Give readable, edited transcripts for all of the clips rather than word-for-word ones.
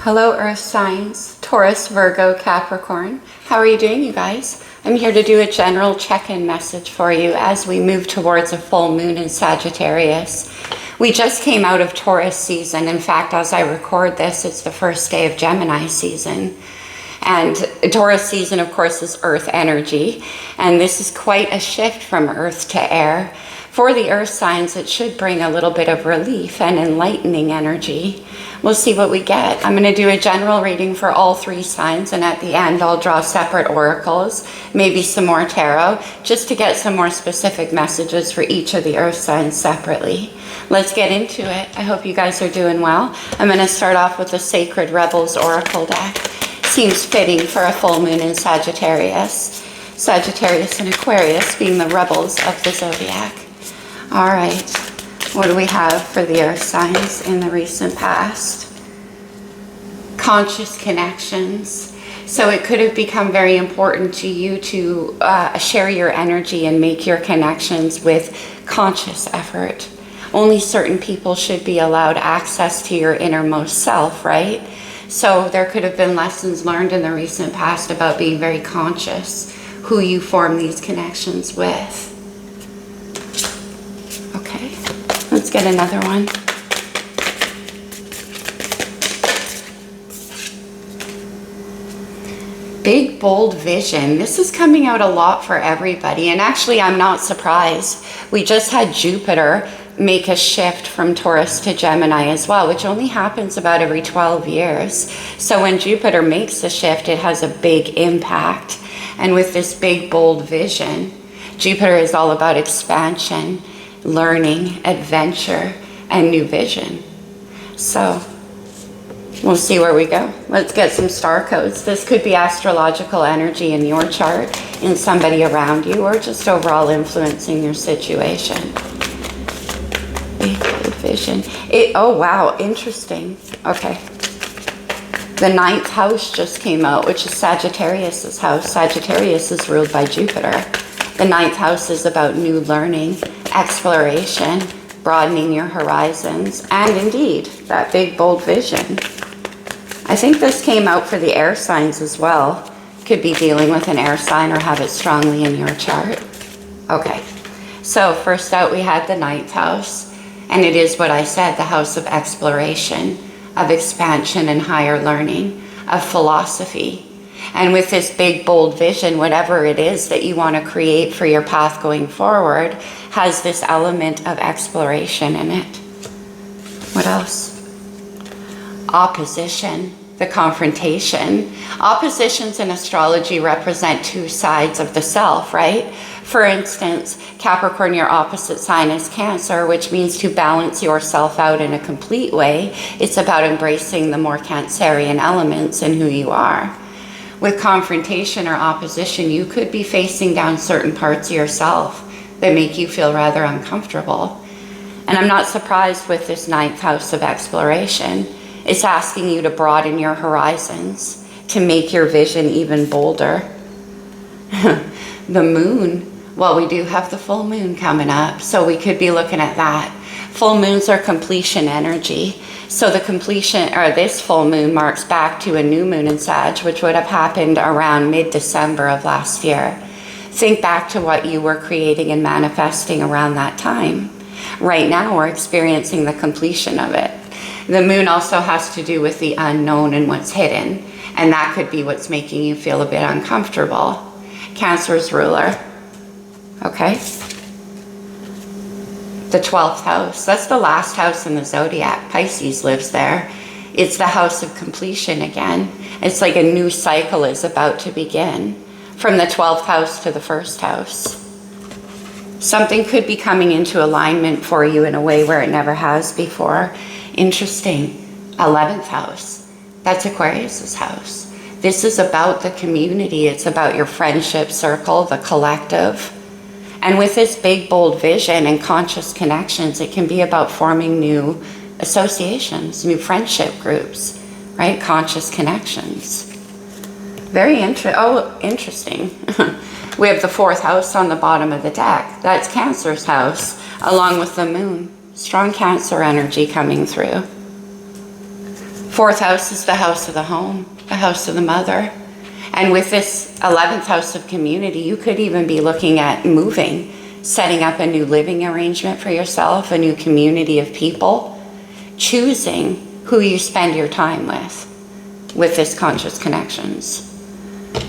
Hello Earth signs, Taurus, Virgo, Capricorn. How are you doing, you guys? I'm here to do a general check-in message for you as we move towards a full moon in Sagittarius. We just came out of Taurus season. In fact, as I record this, it's the first day of Gemini season. And Taurus season, of course, is Earth energy. And this is quite a shift from Earth to air. For the Earth signs, it should bring a little bit of relief and enlightening energy. We'll see what we get. I'm going to do a general reading for all three signs, and at the end I'll draw separate oracles, maybe some more tarot, just to get some more specific messages for each of the Earth signs separately. Let's get into it. I hope you guys are doing well. I'm going to start off with the Sacred Rebels Oracle deck. Seems fitting for a full moon in Sagittarius. Sagittarius and Aquarius being the rebels of the zodiac. All right, what do we have for the Earth signs in the recent past? Conscious connections. So it could have become very important to you to share your energy and make your connections with conscious effort. Only certain people should be allowed access to your innermost self, right? So there could have been lessons learned in the recent past about being very conscious who you form these connections with. Okay, let's get another one. Big, bold vision. This is coming out a lot for everybody. And actually, I'm not surprised. We just had Jupiter make a shift from Taurus to Gemini as well, which only happens about every 12 years. So when Jupiter makes a shift, it has a big impact. And with this big, bold vision, Jupiter is all about expansion, learning, adventure, and new vision. So we'll see where we go. Let's get some star codes. This could be astrological energy in your chart, in somebody around you, or just overall influencing your situation. Big bold vision. Oh wow, interesting. Okay. The 9th house just came out, which is Sagittarius's house. Sagittarius is ruled by Jupiter. The 9th house is about new learning, exploration, broadening your horizons, and indeed, that big, bold vision. I think this came out for the air signs as well. Could be dealing with an air sign or have it strongly in your chart. Okay, so first out we had the 9th house, and it is what I said, the house of exploration, of expansion and higher learning, of philosophy. And with this big, bold vision, whatever it is that you want to create for your path going forward has this element of exploration in it. What else? Opposition, the confrontation. Oppositions in astrology represent two sides of the self, right? For instance, Capricorn, your opposite sign is Cancer, which means to balance yourself out in a complete way. It's about embracing the more Cancerian elements in who you are. With confrontation or opposition, you could be facing down certain parts of yourself that make you feel rather uncomfortable. And I'm not surprised with this 9th house of exploration. It's asking you to broaden your horizons, to make your vision even bolder. The moon, well, we do have the full moon coming up, so we could be looking at that. Full moons are completion energy. So the completion, or this full moon, marks back to a new moon in Sag, which would have happened around mid-December of last year. Think back to what you were creating and manifesting around that time. Right now, we're experiencing the completion of it. The moon also has to do with the unknown and what's hidden, and that could be what's making you feel a bit uncomfortable. Cancer's ruler, okay? The 12th house, that's the last house in the zodiac. Pisces lives there. It's the house of completion again. It's like a new cycle is about to begin from the 12th house to the 1st house. Something could be coming into alignment for you in a way where it never has before. Interesting. 11th house, that's Aquarius's house. This is about the community. It's about your friendship circle, the collective. And with this big, bold vision and conscious connections, it can be about forming new associations, new friendship groups, right? Conscious connections. Very interesting. We have the 4th house on the bottom of the deck. That's Cancer's house, along with the moon. Strong Cancer energy coming through. Fourth house is the house of the home, the house of the mother. And with this 11th house of community, you could even be looking at moving, setting up a new living arrangement for yourself, a new community of people, choosing who you spend your time with this conscious connections.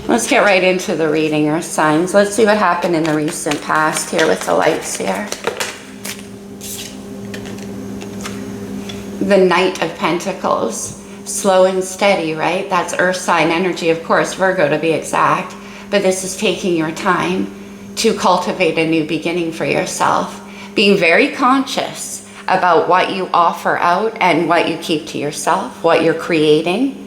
Let's get right into the reading, Earth signs. Let's see what happened in the recent past here with the lights here. The Knight of Pentacles. Slow and steady, right? That's earth sign energy, of course, Virgo to be exact. But this is taking your time to cultivate a new beginning for yourself. Being very conscious about what you offer out and what you keep to yourself, what you're creating.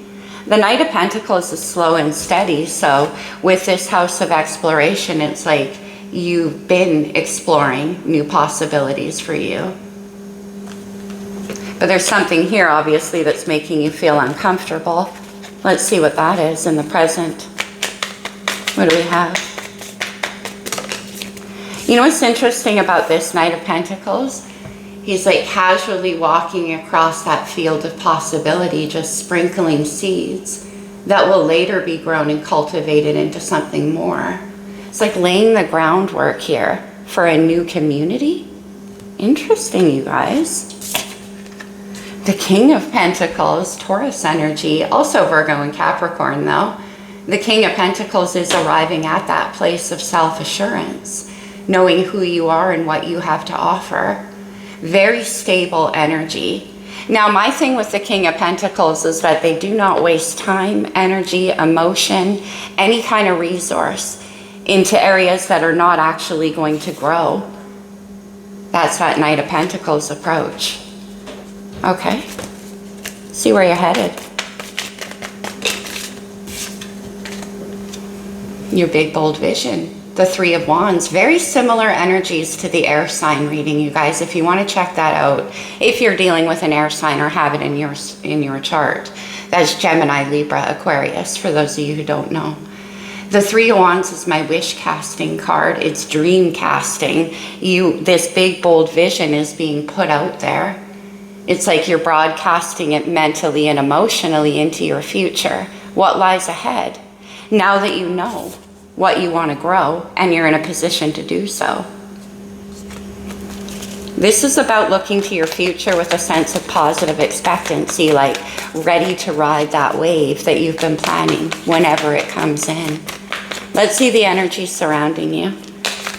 The Knight of Pentacles is slow and steady. So with this house of exploration, it's like you've been exploring new possibilities for you. But there's something here, obviously, that's making you feel uncomfortable. Let's see what that is in the present. What do we have? You know what's interesting about this Knight of Pentacles? He's like casually walking across that field of possibility, just sprinkling seeds that will later be grown and cultivated into something more. It's like laying the groundwork here for a new community. Interesting, you guys. The King of Pentacles, Taurus energy, also Virgo and Capricorn though. The King of Pentacles is arriving at that place of self-assurance, knowing who you are and what you have to offer. Very stable energy. Now, my thing with the King of Pentacles is that they do not waste time, energy, emotion, any kind of resource into areas that are not actually going to grow. That's that Knight of Pentacles approach. Okay, see where you're headed. Your big, bold vision. The Three of Wands. Very similar energies to the air sign reading, you guys, if you want to check that out. If you're dealing with an air sign or have it in your chart. That's Gemini, Libra, Aquarius, for those of you who don't know. The Three of Wands is my wish casting card. It's dream casting. This big, bold vision is being put out there. It's like you're broadcasting it mentally and emotionally into your future. What lies ahead? Now that you know what you want to grow and you're in a position to do so. This is about looking to your future with a sense of positive expectancy, like ready to ride that wave that you've been planning whenever it comes in. Let's see the energy surrounding you.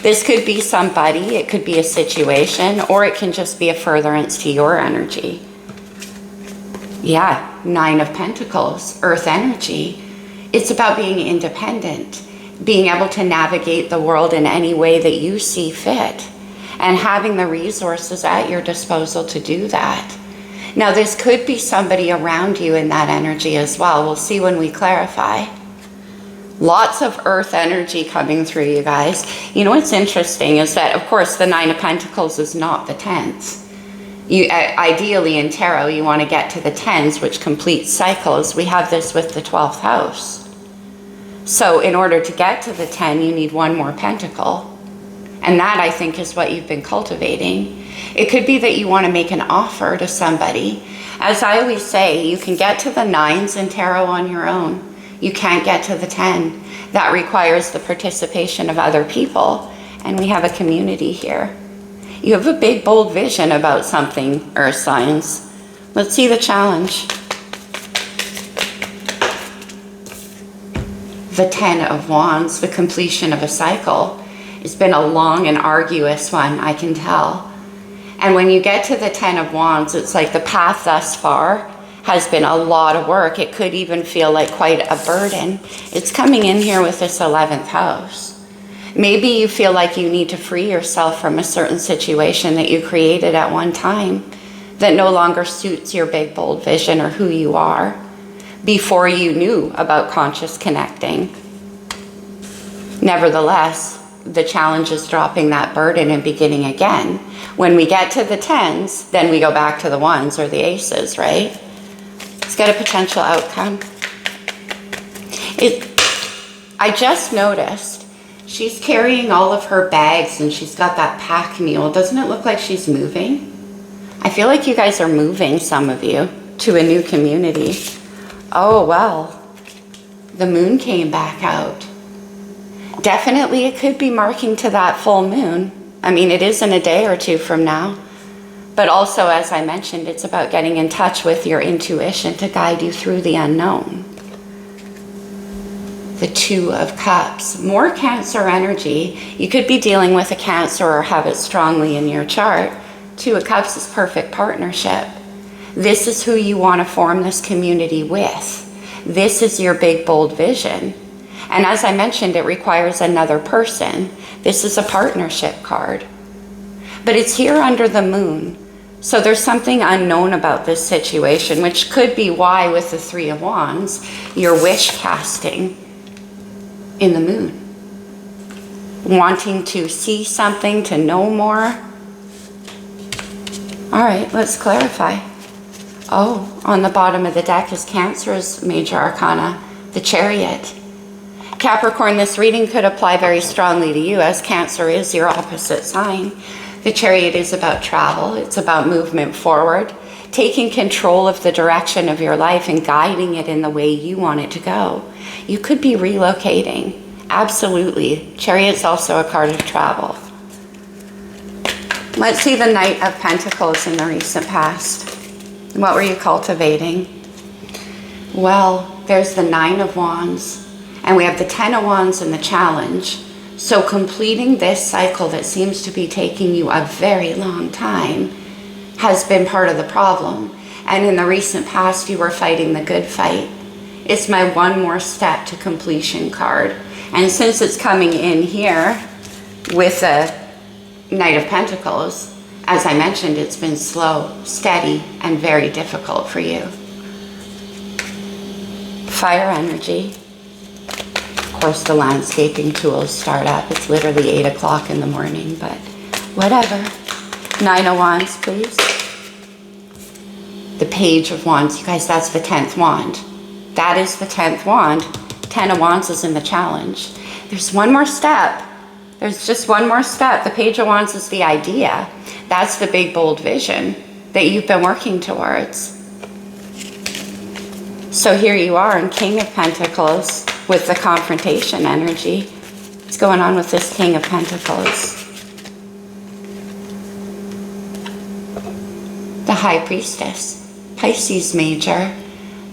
This could be somebody, it could be a situation, or it can just be a furtherance to your energy. Yeah, Nine of Pentacles, earth energy. It's about being independent, being able to navigate the world in any way that you see fit, and having the resources at your disposal to do that. Now, this could be somebody around you in that energy as well. We'll see when we clarify. Lots of earth energy coming through, you guys. You know what's interesting is that, of course, the Nine of Pentacles is not the tens. Ideally in tarot, you want to get to the tens, which completes cycles. We have this with the 12th house. So in order to get to the 10, you need one more pentacle. And that, I think, is what you've been cultivating. It could be that you want to make an offer to somebody. As I always say, you can get to the 9s in tarot on your own. You can't get to the 10. That requires the participation of other people. And we have a community here. You have a big, bold vision about something, earth signs. Let's see the challenge. The 10 of Wands, the completion of a cycle. It's been a long and arduous one, I can tell. And when you get to the 10 of Wands, it's like the path thus far has been a lot of work. It could even feel like quite a burden. It's coming in here with this 11th house. Maybe you feel like you need to free yourself from a certain situation that you created at one time that no longer suits your big, bold vision or who you are before you knew about conscious connecting. Nevertheless, the challenge is dropping that burden and beginning again. When we get to the 10s, then we go back to the 1s or the aces, right? It's got a potential outcome. I just noticed she's carrying all of her bags and she's got that pack mule. Doesn't it look like she's moving? I feel like you guys are moving, some of you. to a new community. Oh, well, the moon came back out. Definitely it could be marking to that full moon. I mean, it is in a day or two from now. But also, as I mentioned, it's about getting in touch with your intuition to guide you through the unknown. The Two of Cups, more Cancer energy. You could be dealing with a Cancer or have it strongly in your chart. Two of Cups is perfect partnership. This is who you want to form this community with. This is your big, bold vision. And as I mentioned, it requires another person. This is a partnership card. But it's here under the moon. So there's something unknown about this situation, which could be why with the Three of Wands, you're wish casting in the moon. Wanting to see something, to know more. All right, let's clarify. Oh, on the bottom of the deck is Cancer's major arcana, the Chariot. Capricorn, this reading could apply very strongly to you as Cancer is your opposite sign. The Chariot is about travel. It's about movement forward, taking control of the direction of your life and guiding it in the way you want it to go. You could be relocating. Absolutely. Chariot's also a card of travel. Let's see the Knight of Pentacles in the recent past. What were you cultivating? Well, there's the Nine of Wands, and we have the Ten of Wands in the challenge. So completing this cycle that seems to be taking you a very long time has been part of the problem. And in the recent past, you were fighting the good fight. It's my one more step to completion card. And since it's coming in here with a Knight of Pentacles, as I mentioned, it's been slow, steady, and very difficult for you. Fire energy. Of course, the landscaping tools start up. It's literally 8 o'clock in the morning, but whatever. Nine of Wands, please. The Page of Wands. You guys, that's the 10th wand. That is the 10th wand. 10 of Wands is in the challenge. There's one more step. There's just one more step. The Page of Wands is the idea. That's the big, bold vision that you've been working towards. So here you are in King of Pentacles with the confrontation energy. What's going on with this King of Pentacles? The High Priestess, Pisces major.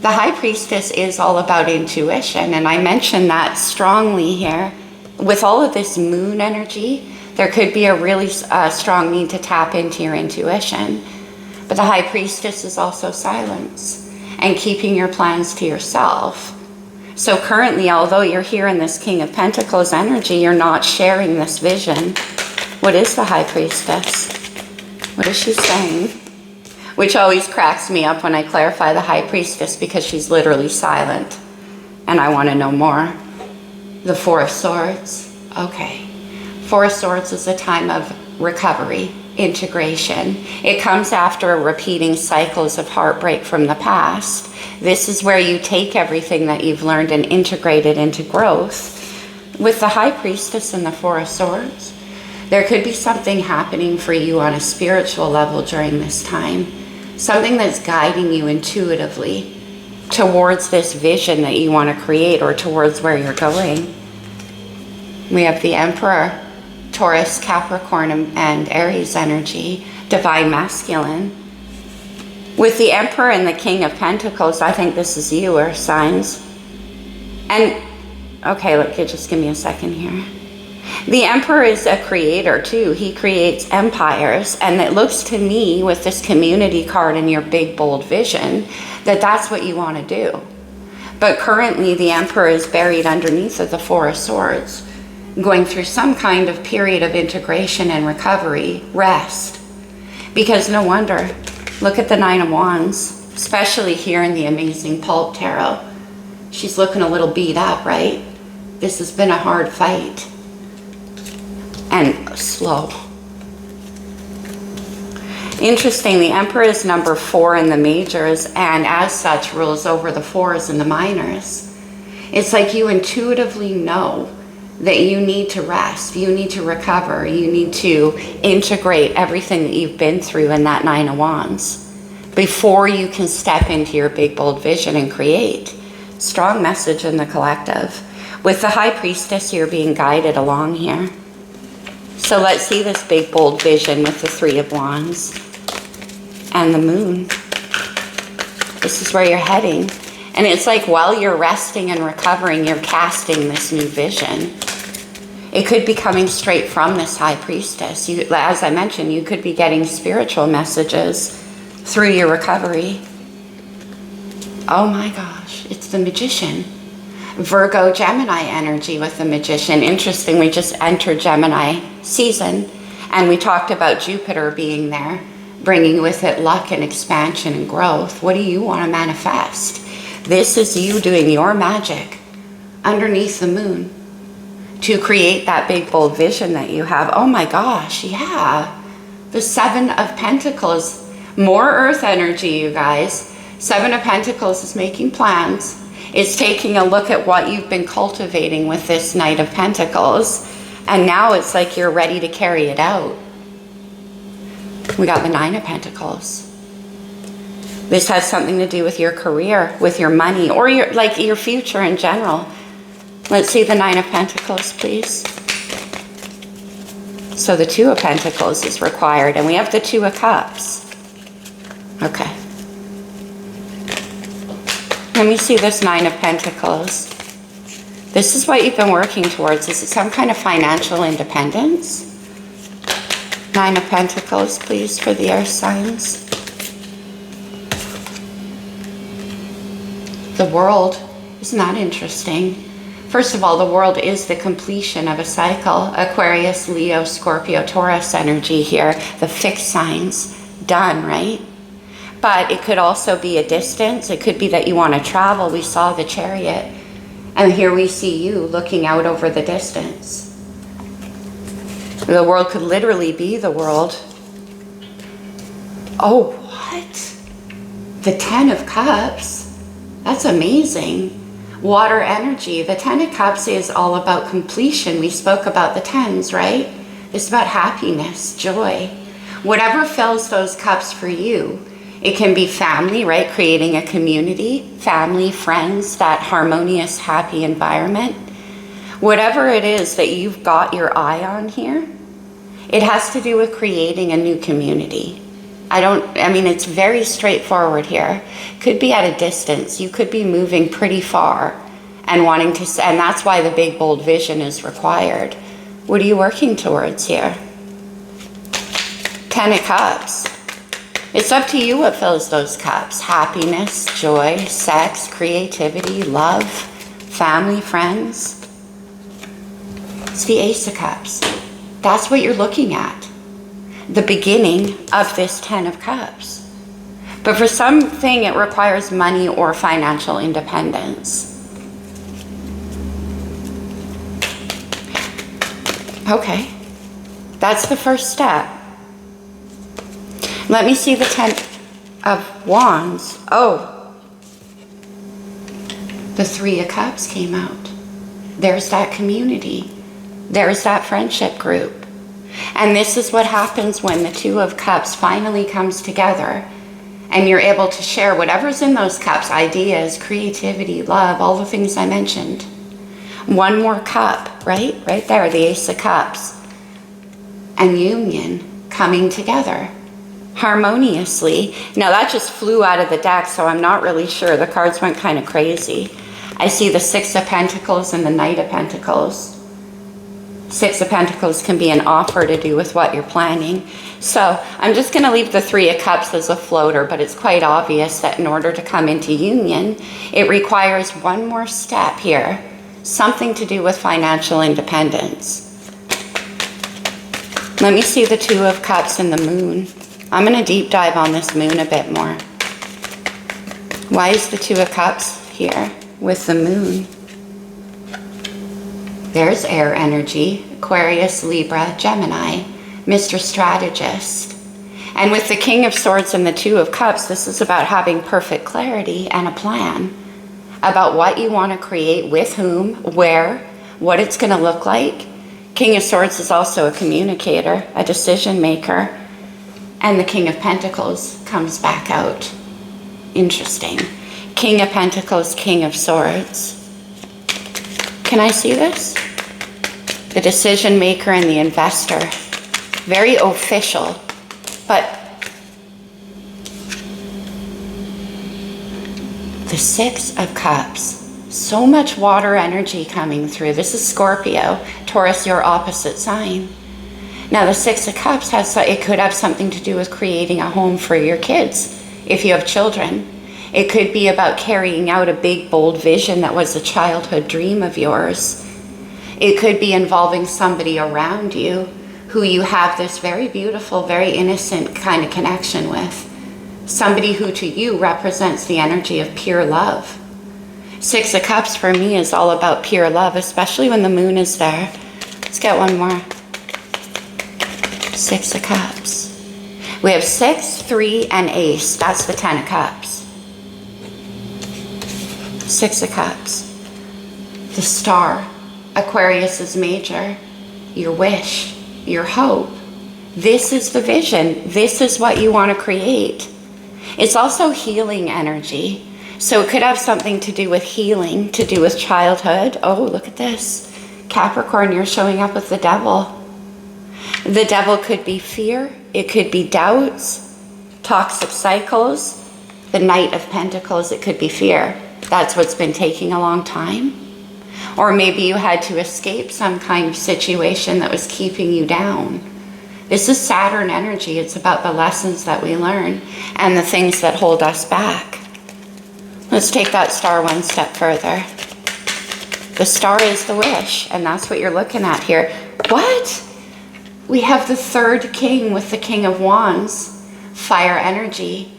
The High Priestess is all about intuition, and I mentioned that strongly here. With all of this moon energy, there could be a really strong need to tap into your intuition. But the High Priestess is also silence and keeping your plans to yourself. So currently, although you're here in this King of Pentacles energy, you're not sharing this vision. What is the High Priestess? What is she saying? Which always cracks me up when I clarify the High Priestess, because she's literally silent. And I want to know more. The Four of Swords. Okay. Four of Swords is a time of recovery, integration. It comes after repeating cycles of heartbreak from the past. This is where you take everything that you've learned and integrate it into growth. With the High Priestess and the Four of Swords, there could be something happening for you on a spiritual level during this time. Something that's guiding you intuitively towards this vision that you want to create or towards where you're going. We have the Emperor, Taurus, Capricorn, and Aries energy, divine masculine. With the Emperor and the King of Pentacles, I think this is you, Earth signs. And, okay, look, just give me a second here. The Emperor is a creator too. He creates empires, and it looks to me with this community card and your big, bold vision that that's what you want to do. But currently the Emperor is buried underneath of the Four of Swords, going through some kind of period of integration and recovery, rest. Because no wonder, look at the Nine of Wands, especially here in the amazing Pulp Tarot. She's looking a little beat up, right? This has been a hard fight. And slow. Interesting, the Emperor is number 4 in the majors, and as such rules over the 4s and the minors. It's like you intuitively know that you need to rest, you need to recover, you need to integrate everything that you've been through in that Nine of Wands. before you can step into your big, bold vision and create. Strong message in the collective. With the High Priestess, you're being guided along here. So let's see this big, bold vision with the Three of Wands and the Moon. This is where you're heading. And it's like while you're resting and recovering, you're casting this new vision. It could be coming straight from this High Priestess. You, as I mentioned, you could be getting spiritual messages through your recovery. Oh my gosh, it's the Magician. Virgo, Gemini energy with the Magician. Interesting, we just entered Gemini season, and we talked about Jupiter being there, bringing with it luck and expansion and growth. What do you want to manifest? This is you doing your magic underneath the moon to create that big, bold vision that you have. Oh my gosh, yeah. The Seven of Pentacles, more earth energy, you guys. Seven of Pentacles is making plans. It's taking a look at what you've been cultivating with this Knight of Pentacles. And now it's like you're ready to carry it out. We got the Nine of Pentacles. This has something to do with your career, with your money, or your future in general. Let's see the Nine of Pentacles, please. So the Two of Pentacles is required, and we have the Two of Cups. Okay. Let me see this Nine of Pentacles. This is what you've been working towards. Is it some kind of financial independence? Nine of Pentacles, please, for the air signs. The World. Isn't that interesting? First of all, the World is the completion of a cycle. Aquarius, Leo, Scorpio, Taurus energy here. The fixed signs. Done, right? But it could also be a distance. It could be that you want to travel. We saw the Chariot. And here we see you looking out over the distance. The World could literally be the world. Oh, what? The Ten of Cups. That's amazing. Water energy. The Ten of Cups is all about completion. We spoke about the tens, right? It's about happiness, joy. Whatever fills those cups for you. It can be family, right? Creating a community, family, friends, that harmonious, happy environment. Whatever it is that you've got your eye on here, it has to do with creating a new community. It's very straightforward here. Could be at a distance. You could be moving pretty far and wanting to, and that's why the big, bold vision is required. What are you working towards here? Ten of Cups. It's up to you what fills those cups. Happiness, joy, sex, creativity, love, family, friends. It's the Ace of Cups. That's what you're looking at. The beginning of this Ten of Cups. But for something, it requires money or financial independence. Okay. That's the first step. Let me see the Ten of Wands. Oh, the Three of Cups came out. There's that community. There's that friendship group. And this is what happens when the Two of Cups finally comes together and you're able to share whatever's in those cups, ideas, creativity, love, all the things I mentioned. One more cup, right? Right there, the Ace of Cups. And union coming together harmoniously. Now that just flew out of the deck, so I'm not really sure. The cards went kind of crazy. I see the Six of Pentacles and the Knight of Pentacles. Six of Pentacles can be an offer to do with what you're planning. So I'm just going to leave the Three of Cups as a floater, but it's quite obvious that in order to come into union, it requires one more step here. Something to do with financial independence. Let me see the Two of Cups and the Moon. I'm going to deep dive on this Moon a bit more. Why is the Two of Cups here with the Moon? There's air energy, Aquarius, Libra, Gemini, Mr. Strategist. And with the King of Swords and the Two of Cups, this is about having perfect clarity and a plan about what you want to create, with whom, where, what it's going to look like. King of Swords is also a communicator, a decision maker. And the King of Pentacles comes back out. Interesting. King of Pentacles, King of Swords. Can I see this? The decision maker and the investor. Very official, but the Six of Cups. So much water energy coming through. This is Scorpio. Taurus, your opposite sign. Now the Six of Cups it could have something to do with creating a home for your kids if you have children. It could be about carrying out a big, bold vision that was a childhood dream of yours. It could be involving somebody around you who you have this very beautiful, very innocent kind of connection with. Somebody who to you represents the energy of pure love. Six of Cups for me is all about pure love, especially when the moon is there. Let's get one more. Six of Cups. We have 6, 3, and Ace. That's the 10 of Cups. Six of Cups. The Star. Aquarius is major. Your wish. Your hope. This is the vision. This is what you want to create. It's also healing energy. So it could have something to do with healing, to do with childhood. Oh, look at this. Capricorn, you're showing up with the Devil. The Devil could be fear. It could be doubts, toxic cycles. The Knight of Pentacles, it could be fear. That's what's been taking a long time. Or maybe you had to escape some kind of situation that was keeping you down. This is Saturn energy. It's about the lessons that we learn and the things that hold us back. Let's take that Star one step further. The Star is the wish, and that's what you're looking at here. What? We have the third king with the King of Wands, fire energy.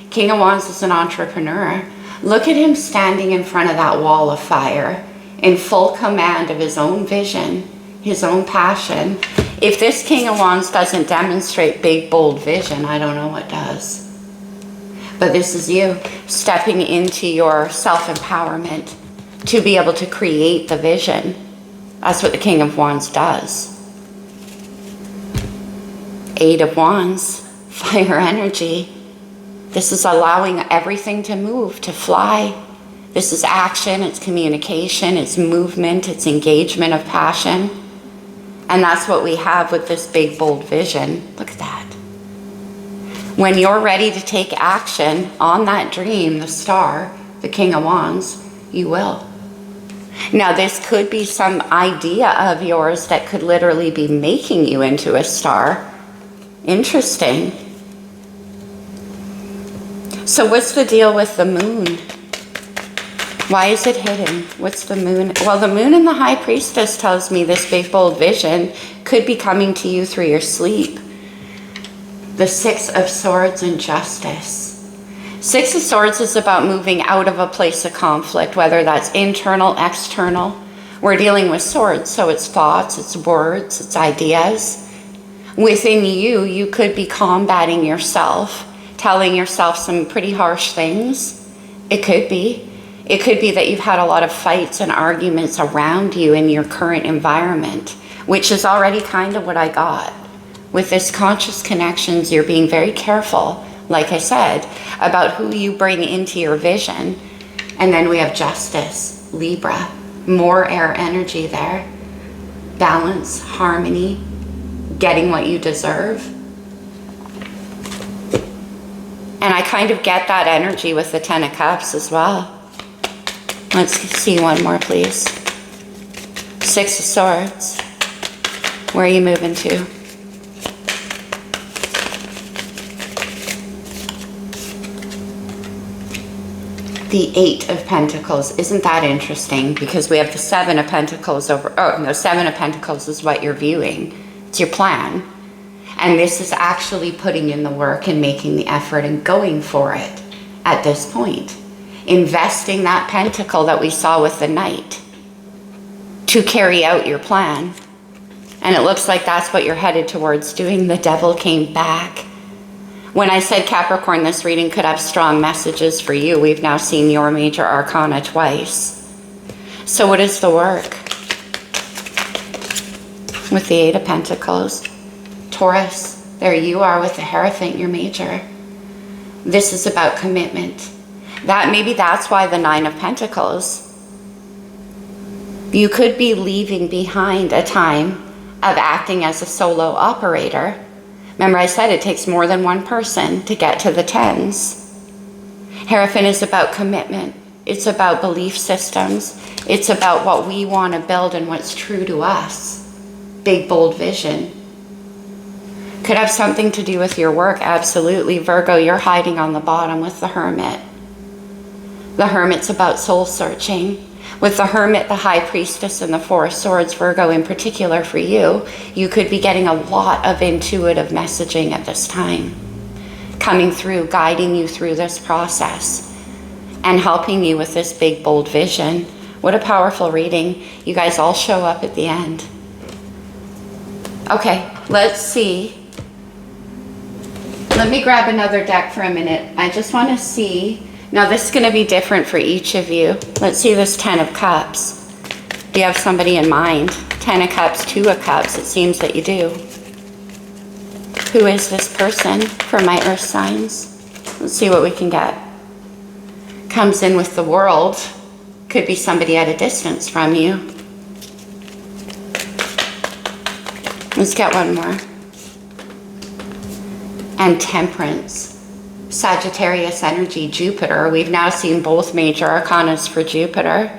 King of Wands is an entrepreneur. Look at him standing in front of that wall of fire in full command of his own vision, his own passion. If this King of Wands doesn't demonstrate big, bold vision, I don't know what does. But this is you stepping into your self-empowerment to be able to create the vision. That's what the King of Wands does. Eight of Wands, fire energy. This is allowing everything to move, to fly. This is action, it's communication, it's movement, it's engagement of passion. And that's what we have with this big, bold vision. Look at that. When you're ready to take action on that dream, the Star, the King of Wands, you will. Now, this could be some idea of yours that could literally be making you into a star. Interesting. So what's the deal with the moon? Why is it hidden? What's the moon? Well, the moon in the High Priestess tells me this big, bold vision could be coming to you through your sleep. The Six of Swords and Justice. Six of Swords is about moving out of a place of conflict, whether that's internal, external. We're dealing with swords, so it's thoughts, it's words, it's ideas. Within you, you could be combating yourself, telling yourself some pretty harsh things. It could be. It could be that you've had a lot of fights and arguments around you in your current environment, which is already kind of what I got. With this conscious connections, you're being very careful, like I said, about who you bring into your vision. And then we have Justice, Libra, more air energy there. Balance, harmony, getting what you deserve. And I kind of get that energy with the Ten of Cups as well. Let's see one more, please. Six of Swords. Where are you moving to? The Eight of Pentacles. Isn't that interesting? Because we have the Seven of Pentacles over... Oh, no, Seven of Pentacles is what you're viewing. It's your plan. And this is actually putting in the work and making the effort and going for it at this point. Investing that pentacle that we saw with the Knight to carry out your plan. And it looks like that's what you're headed towards doing. The Devil came back. When I said Capricorn, this reading could have strong messages for you. We've now seen your major arcana twice. So what is the work? With the Eight of Pentacles, Taurus, There you are with the Hierophant, your major. This is about commitment. Maybe that's why the Nine of Pentacles. You could be leaving behind a time of acting as a solo operator. Remember I said it takes more than one person to get to the tens. Hierophant is about commitment. It's about belief systems. It's about what we want to build and what's true to us. Big, bold vision. Could have something to do with your work, absolutely. Virgo, you're hiding on the bottom with the Hermit. The Hermit's about soul searching. With the Hermit, the High Priestess, and the Four of Swords, Virgo in particular for you, you could be getting a lot of intuitive messaging at this time. Coming through, guiding you through this process and helping you with this big, bold vision. What a powerful reading. You guys all show up at the end. Okay, let's see. Let me grab another deck for a minute. I just want to see. Now this is going to be different for each of you. Let's see this Ten of Cups. Do you have somebody in mind? 10 of Cups, 2 of Cups. It seems that you do. Who is this person for my earth signs? Let's see what we can get. Comes in with the World. Could be somebody at a distance from you. Let's get one more. And Temperance. Sagittarius energy, Jupiter. We've now seen both major arcanas for Jupiter.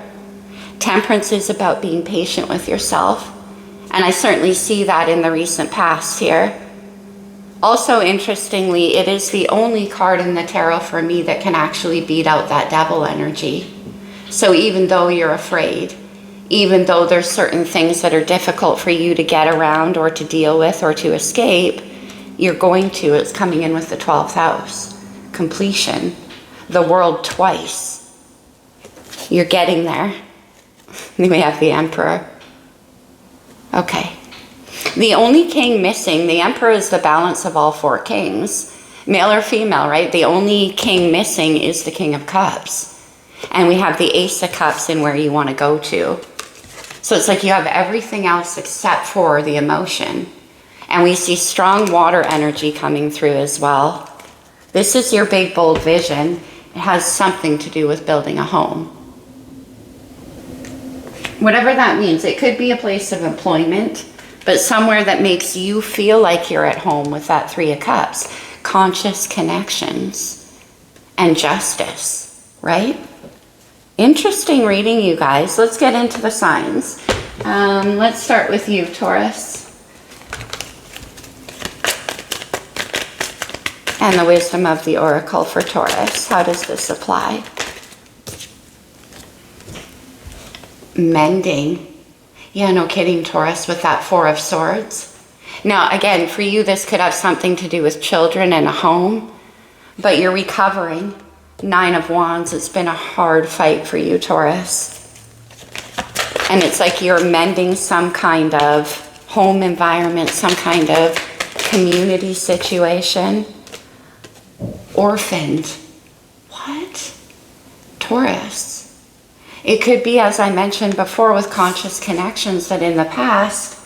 Temperance is about being patient with yourself. And I certainly see that in the recent past here. Also, interestingly, it is the only card in the tarot for me that can actually beat out that Devil energy. So even though you're afraid, even though there's certain things that are difficult for you to get around or to deal with or to escape, you're going to. It's coming in with the 12th house. Completion. The World twice. You're getting there. Then we have the Emperor. Okay. The only king missing, the Emperor is the balance of all 4 kings. Male or female, right? The only king missing is the King of Cups. And we have the Ace of Cups in where you want to go to. So it's like you have everything else except for the emotion. And we see strong water energy coming through as well. This is your big, bold vision. It has something to do with building a home. Whatever that means. It could be a place of employment, but somewhere that makes you feel like you're at home with that 3 of Cups. Conscious connections and justice, right? Interesting reading, you guys. Let's get into the signs. Let's start with you, Taurus. And the wisdom of the oracle for Taurus. How does this apply? Mending. Yeah, no kidding, Taurus, with that 4 of Swords. Now, again, for you, this could have something to do with children and a home, but you're recovering. 9 of Wands. It's been a hard fight for you, Taurus. And it's like you're mending some kind of home environment, some kind of community situation. Orphaned. What? Taurus. It could be, as I mentioned before, with conscious connections, that in the past,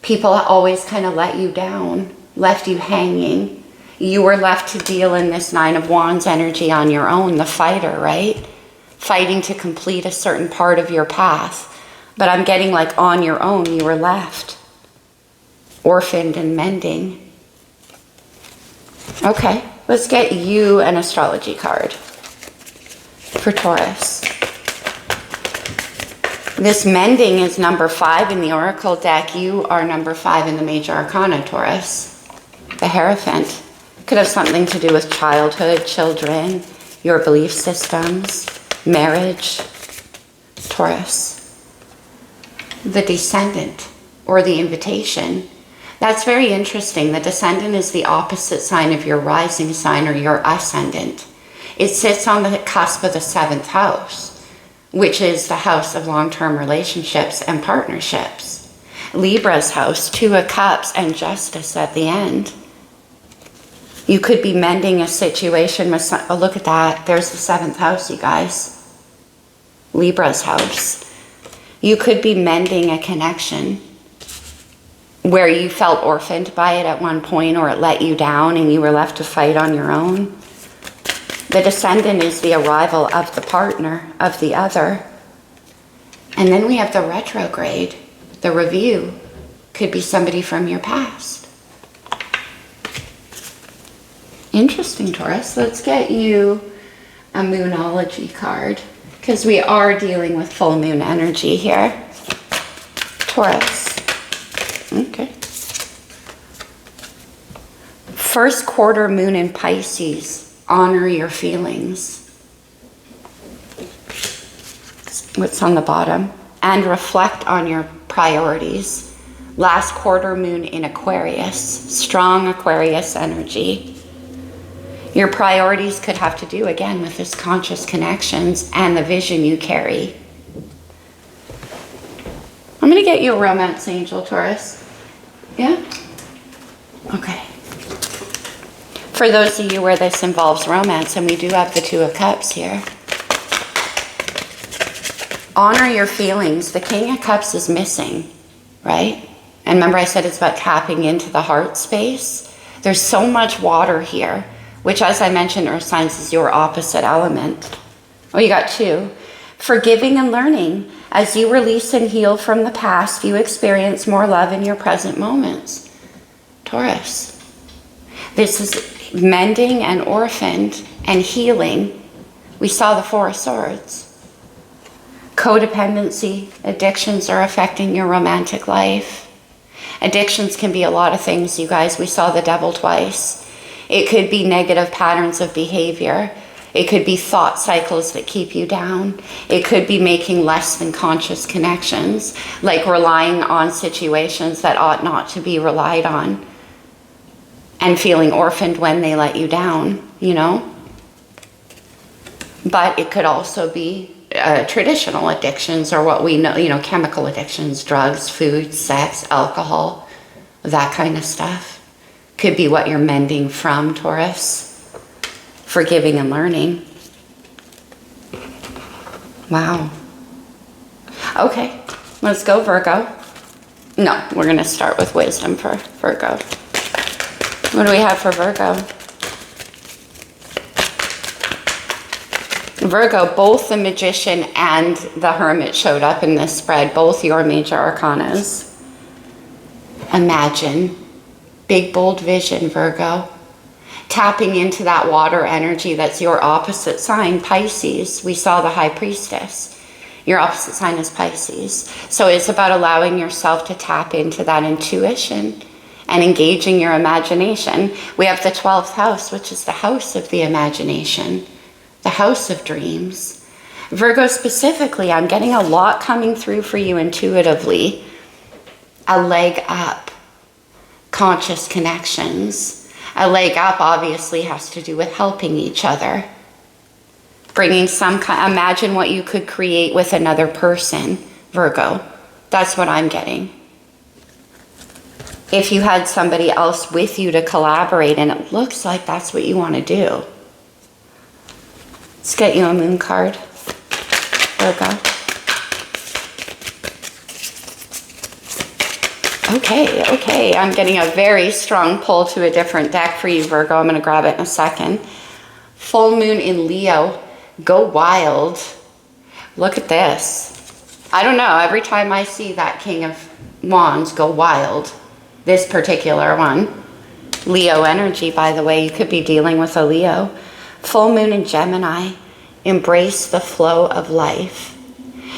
people always kind of let you down, left you hanging. You were left to deal in this 9 of Wands energy on your own, the fighter, right? Fighting to complete a certain part of your path. But I'm getting like on your own, you were left. Orphaned and mending. Okay. Let's get you an astrology card for Taurus. This mending is number 5 in the Oracle deck. You are number 5 in the Major Arcana, Taurus. The Hierophant. Could have something to do with childhood, children, your belief systems, marriage. Taurus. The Descendant, or the Invitation. That's very interesting. The Descendant is the opposite sign of your rising sign or your ascendant. It sits on the cusp of the 7th house, which is the house of long-term relationships and partnerships. Libra's house, 2 of Cups and Justice at the end. You could be mending a situation with some, oh, look at that. There's the 7th house, you guys. Libra's house. You could be mending a connection. where you felt orphaned by it at one point, or it let you down and you were left to fight on your own. The Descendant is the arrival of the partner, of the other. And then we have the retrograde, the review. Could be somebody from your past. Interesting, Taurus. Let's get you a Moonology card, because we are dealing with full moon energy here. Taurus. Okay. First quarter moon in Pisces. Honor your feelings. What's on the bottom? And reflect on your priorities. Last quarter moon in Aquarius. Strong Aquarius energy. Your priorities could have to do, again, with this conscious connections and the vision you carry. I'm going to get you a romance angel, Taurus. Yeah? Okay. For those of you where this involves romance, and we do have the Two of Cups here. Honor your feelings. The King of Cups is missing, right? And remember I said it's about tapping into the heart space? There's so much water here, which, as I mentioned, Earth signs is your opposite element. Oh, you got two. Forgiving and learning. As you release and heal from the past, you experience more love in your present moments. Taurus. This is mending and orphaned and healing. We saw the Four of Swords. Codependency, addictions are affecting your romantic life. Addictions can be a lot of things, you guys. We saw the Devil twice. It could be negative patterns of behavior. It could be thought cycles that keep you down. It could be making less than conscious connections, like relying on situations that ought not to be relied on, and feeling orphaned when they let you down, you know? But it could also be traditional addictions, or what we know, you know, chemical addictions, drugs, food, sex, alcohol, that kind of stuff. Could be what you're mending from, Taurus. Forgiving and learning. Wow. Okay, let's go, Virgo. No, we're going to start with wisdom for Virgo. What do we have for Virgo? Virgo, both the Magician and the Hermit showed up in this spread, both your major arcanas. Imagine. Big, bold vision, Virgo. Tapping into that water energy that's your opposite sign, Pisces. We saw the High Priestess. Your opposite sign is Pisces. So it's about allowing yourself to tap into that intuition and engaging your imagination. We have the 12th house, which is the house of the imagination, the house of dreams. Virgo specifically, I'm getting a lot coming through for you intuitively. A leg up, conscious connections. A leg up obviously has to do with helping each other. Bringing some kind, imagine what you could create with another person, Virgo. That's what I'm getting. If you had somebody else with you to collaborate, and it looks like that's what you want to do. Let's get you a moon card, Virgo. Okay, I'm getting a very strong pull to a different deck for you, Virgo. I'm going to grab it in a second. Full moon in Leo. Go wild. Look at this. I don't know, every time I see that King of Wands go wild, this particular one, Leo energy, by the way, you could be dealing with a Leo. Full moon in Gemini. Embrace the flow of life.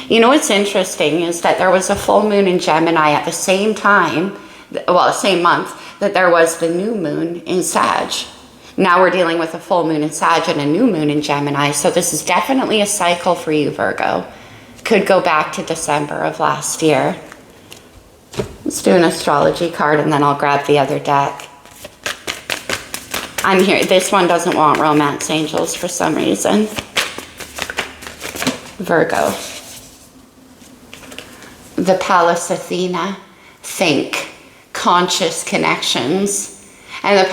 You know what's interesting is that there was a full moon in Gemini at the same time, well, same month, that there was the new moon in Sag. Now we're dealing with a full moon in Sag and a new moon in Gemini. So this is definitely a cycle for you, Virgo. Could go back to December of last year. Let's do an astrology card and then I'll grab the other deck. I'm here. This one doesn't want romance angels for some reason. Virgo. The Pallas Athena, think, conscious connections. And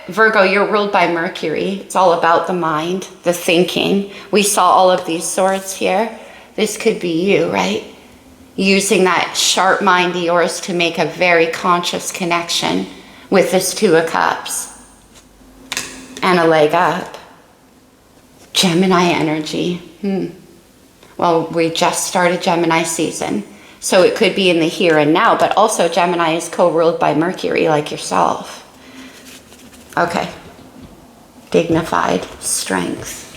Virgo, you're ruled by Mercury. It's all about the mind, the thinking. We saw all of these swords here. This could be you, right? using that sharp mind of yours to make a very conscious connection with this Two of Cups. And a leg up. Gemini energy. Well, we just started Gemini season. So it could be in the here and now, but also Gemini is co-ruled by Mercury like yourself. Okay. Dignified strength.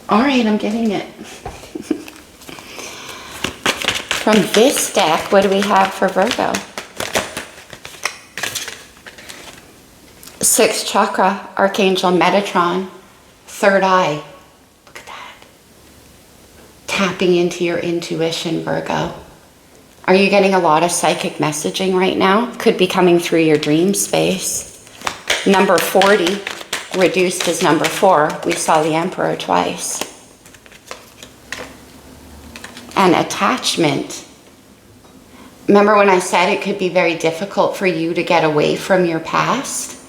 All right, I'm getting it. From this deck, what do we have for Virgo? Sixth chakra, Archangel Metatron, third eye. Look at that. Tapping into your intuition, Virgo. Are you getting a lot of psychic messaging right now? Could be coming through your dream space. Number 40, reduced as number 4. We saw the Emperor twice. And attachment. Remember when I said it could be very difficult for you to get away from your past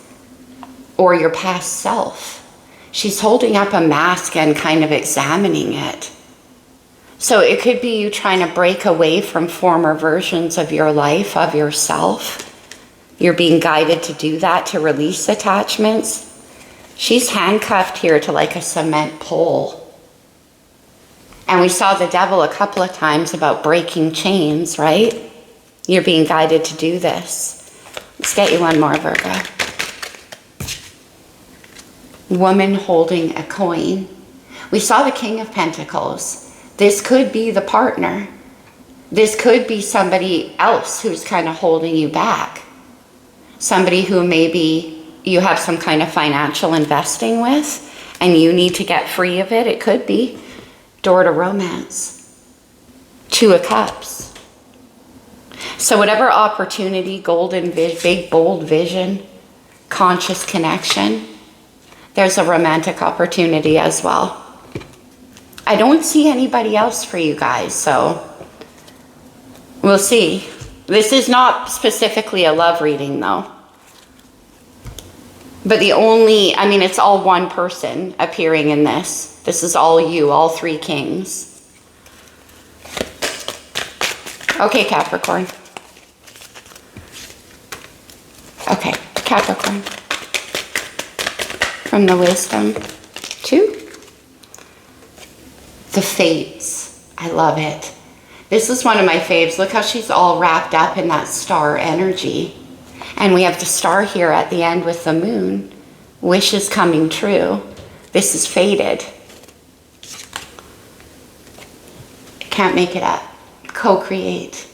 or your past self? She's holding up a mask and kind of examining it. So it could be you trying to break away from former versions of your life, of yourself. You're being guided to do that, to release attachments. She's handcuffed here to like a cement pole. And we saw the devil a couple of times about breaking chains, right? You're being guided to do this. Let's get you one more, Virgo. Woman holding a coin. We saw the King of Pentacles. This could be the partner. This could be somebody else who's kind of holding you back. Somebody who maybe you have some kind of financial investing with and you need to get free of it. It could be. Door to romance. Two of Cups. So whatever opportunity, golden vision, big bold vision, conscious connection, there's a romantic opportunity as well. I don't see anybody else for you guys, so we'll see. This is not specifically a love reading though. But it's all one person appearing in this. This is all you, all three kings. Okay, Capricorn. Okay, Capricorn. From the wisdom to the fates. I love it. This is one of my faves. Look how she's all wrapped up in that star energy. And we have the star here at the end with the moon. Wishes coming true. This is fated. Can't make it up. Co-create.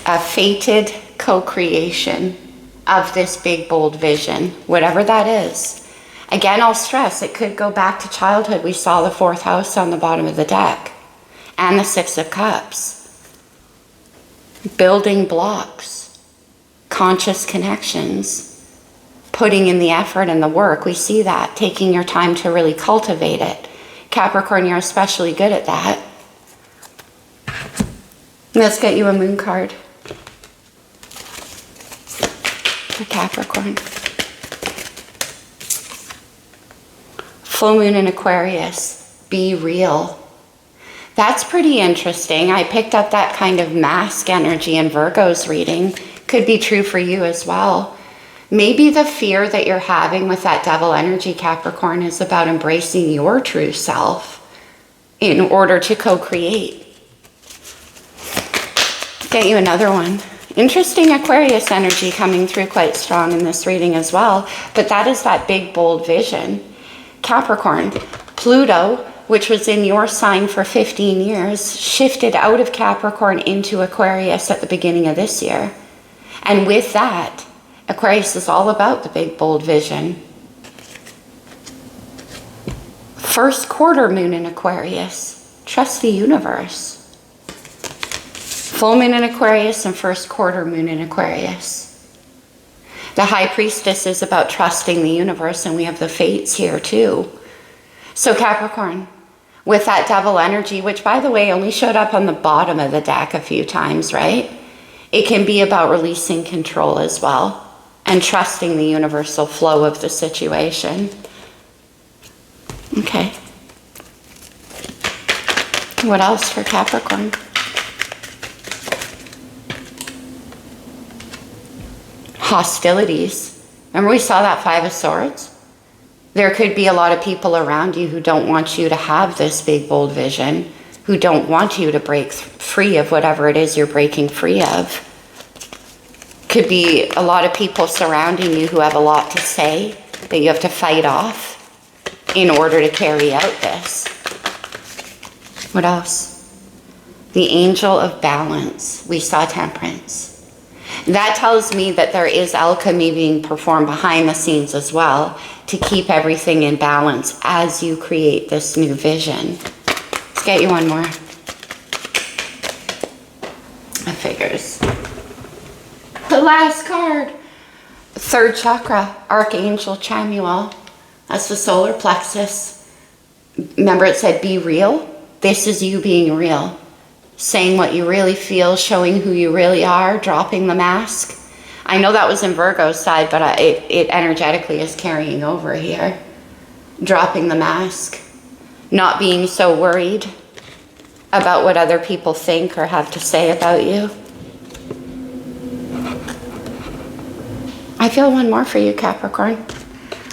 A fated co-creation of this big, bold vision, whatever that is. Again, I'll stress, it could go back to childhood. We saw the 4th house on the bottom of the deck and the 6 of Cups. Building blocks, conscious connections, putting in the effort and the work. We see that, taking your time to really cultivate it. Capricorn, you're especially good at that. Let's get you a moon card for Capricorn. Full moon in Aquarius. Be real. That's pretty interesting. I picked up that kind of mask energy in Virgo's reading. Could be true for you as well. Maybe the fear that you're having with that devil energy, Capricorn, is about embracing your true self in order to co-create. Get you another one. Interesting Aquarius energy coming through quite strong in this reading as well. But that is that big, bold vision. Capricorn, Pluto, which was in your sign for 15 years, shifted out of Capricorn into Aquarius at the beginning of this year. And with that, Aquarius is all about the big, bold vision. First quarter moon in Aquarius. Trust the universe. Full moon in Aquarius and first quarter moon in Aquarius. The High Priestess is about trusting the universe, and we have the fates here too. So Capricorn, with that devil energy, which by the way only showed up on the bottom of the deck a few times, right? It can be about releasing control as well and trusting the universal flow of the situation. Okay. What else for Capricorn? Hostilities. Remember we saw that Five of Swords? There could be a lot of people around you who don't want you to have this big, bold vision, who don't want you to break free of whatever it is you're breaking free of. Could be a lot of people surrounding you who have a lot to say that you have to fight off in order to carry out this. What else? The Angel of Balance. We saw Temperance. That tells me that there is alchemy being performed behind the scenes as well to keep everything in balance as you create this new vision. Let's get you one more. It figures. The last card. Third chakra, Archangel Chamuel. That's the solar plexus. Remember it said be real? This is you being real. Saying what you really feel, showing who you really are, dropping the mask. I know that was in Virgo's side, but it energetically is carrying over here. Dropping the mask. Not being so worried about what other people think or have to say about you. I feel one more for you, Capricorn.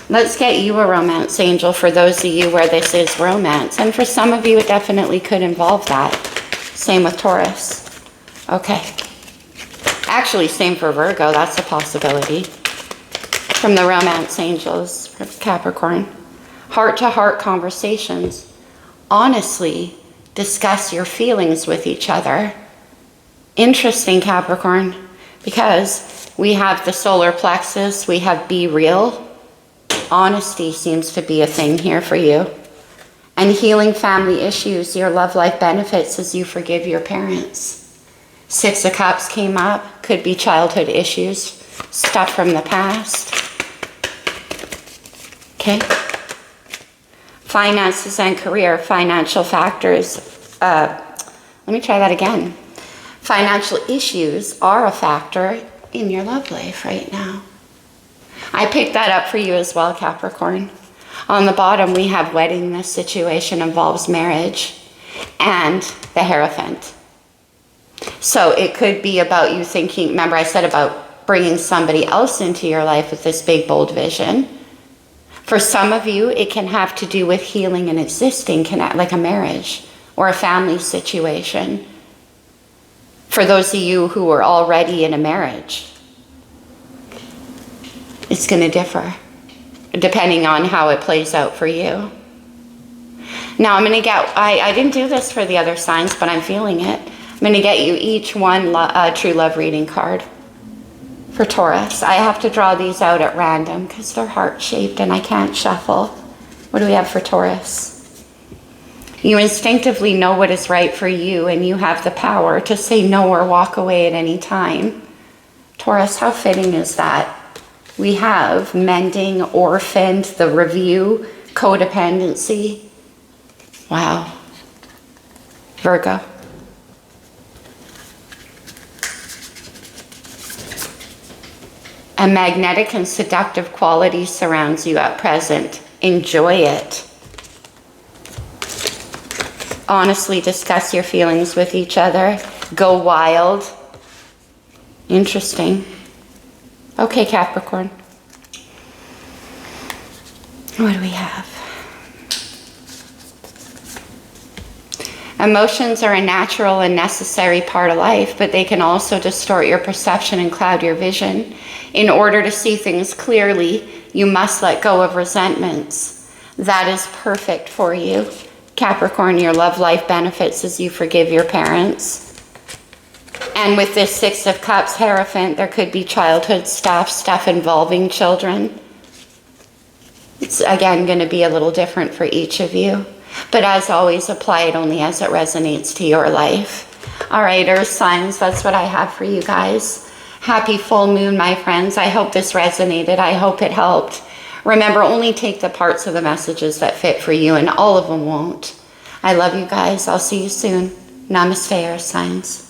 Let's get you a romance angel for those of you where this is romance. And for some of you, it definitely could involve that. Same with Taurus. Okay. Actually, same for Virgo. That's a possibility. From the romance angels for Capricorn. Heart-to-heart conversations. Honestly, discuss your feelings with each other. Interesting, Capricorn. Because we have the solar plexus. We have be real. Honesty seems to be a thing here for you. And healing family issues, your love life benefits as you forgive your parents. Six of Cups came up. Could be childhood issues, stuff from the past. Okay. Finances and career, financial factors. Let me try that again. Financial issues are a factor in your love life right now. I picked that up for you as well, Capricorn. On the bottom, we have wedding. This situation involves marriage and the Hierophant. So it could be about you thinking, remember I said about bringing somebody else into your life with this big, bold vision. For some of you, it can have to do with healing an existing, like a marriage or a family situation. For those of you who are already in a marriage, it's going to differ depending on how it plays out for you. Now I'm going to get, I didn't do this for the other signs, but I'm feeling it. I'm going to get you each one true love reading card for Taurus. I have to draw these out at random because they're heart-shaped and I can't shuffle. What do we have for Taurus? You instinctively know what is right for you and you have the power to say no or walk away at any time. Taurus, how fitting is that? We have mending, orphaned, the review, codependency. Wow. Virgo. A magnetic and seductive quality surrounds you at present. Enjoy it. Honestly discuss your feelings with each other. Go wild. Interesting. Okay, Capricorn. What do we have? Emotions are a natural and necessary part of life, but they can also distort your perception and cloud your vision. In order to see things clearly, you must let go of resentments. That is perfect for you. Capricorn, your love life benefits as you forgive your parents. And with this Six of Cups, Hierophant, there could be childhood stuff involving children. It's again going to be a little different for each of you. But as always, apply it only as it resonates to your life. All right, Earth signs, that's what I have for you guys. Happy full moon, my friends. I hope this resonated. I hope it helped. Remember, only take the parts of the messages that fit for you, and all of them won't. I love you guys. I'll see you soon. Namaste, Earth signs.